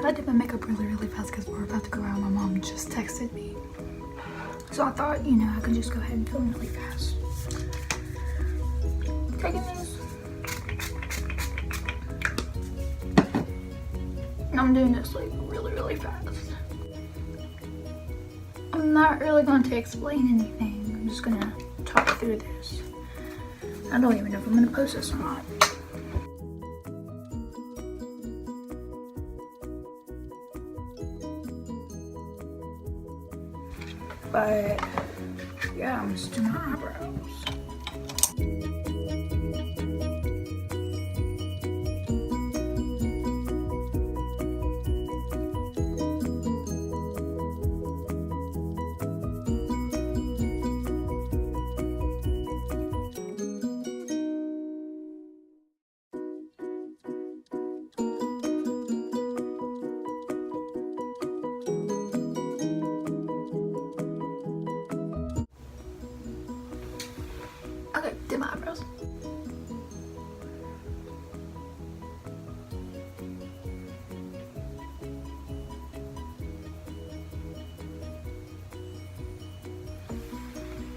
I did my makeup really fast because we're about to go out. My mom just texted me. So I thought, you know, I could just go ahead and film really fast. Taking this. And I'm doing this like really fast. I'm not really going to explain anything. I'm just going to talk through this. I don't even know if I'm going to post this or not. But yeah, I'm just doing my eyebrows. Okay, did my eyebrows.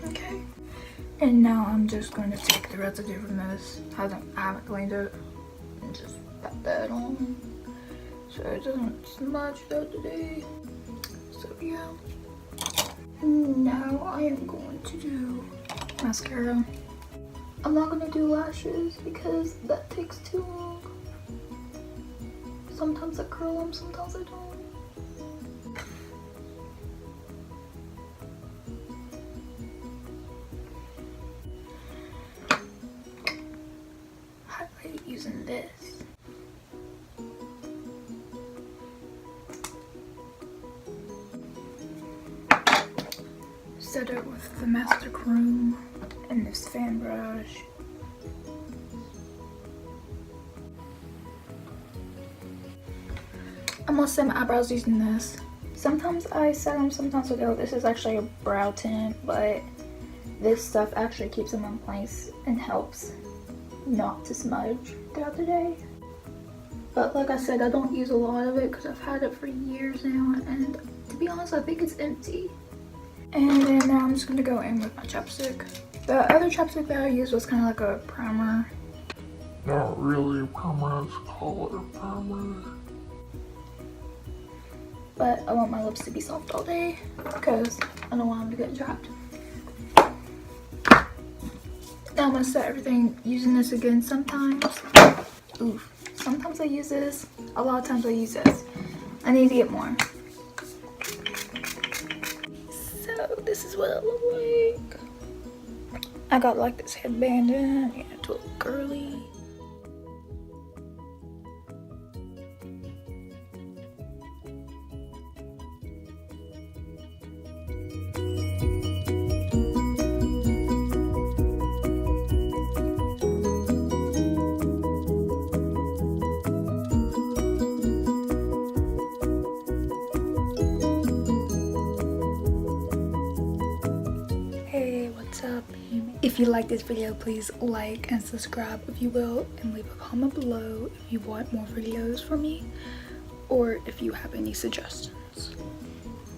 Okay. And now I'm just going to take the residue from this. I haven't cleaned it. And just pat that on so it doesn't smudge out today. So yeah. Now I am going to do mascara. I'm not gonna do lashes because that takes too long. Sometimes I curl them, sometimes I don't. Highlight using this. Set it with the Master Chrome and this fan brush. I'm gonna set my eyebrows using this. Sometimes I set them, sometimes I don't. This is actually a brow tint, but this stuff actually keeps them in place and helps not to smudge throughout the day. But like I said, I don't use a lot of it because I've had it for years now, and to be honest, I think it's empty. And then now I'm just gonna go in with my chapstick. The other chapstick that I used was kind of like a primer. Not really a primer, let's call it a primer. But I want my lips to be soft all day because I don't want them to get chapped. Now I'm gonna set everything using this again sometimes. Oof. Sometimes I use this. A lot of times I use this. I need to get more. So this is what I look like. I got like this headband in, yeah, to look curly. If you like this video, please like and subscribe if you will, and leave a comment below if you want more videos from me or if you have any suggestions.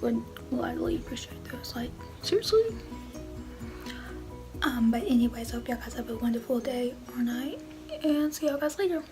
Would gladly appreciate those, like seriously. But anyways, I hope y'all guys have a wonderful day or night, and see y'all guys later.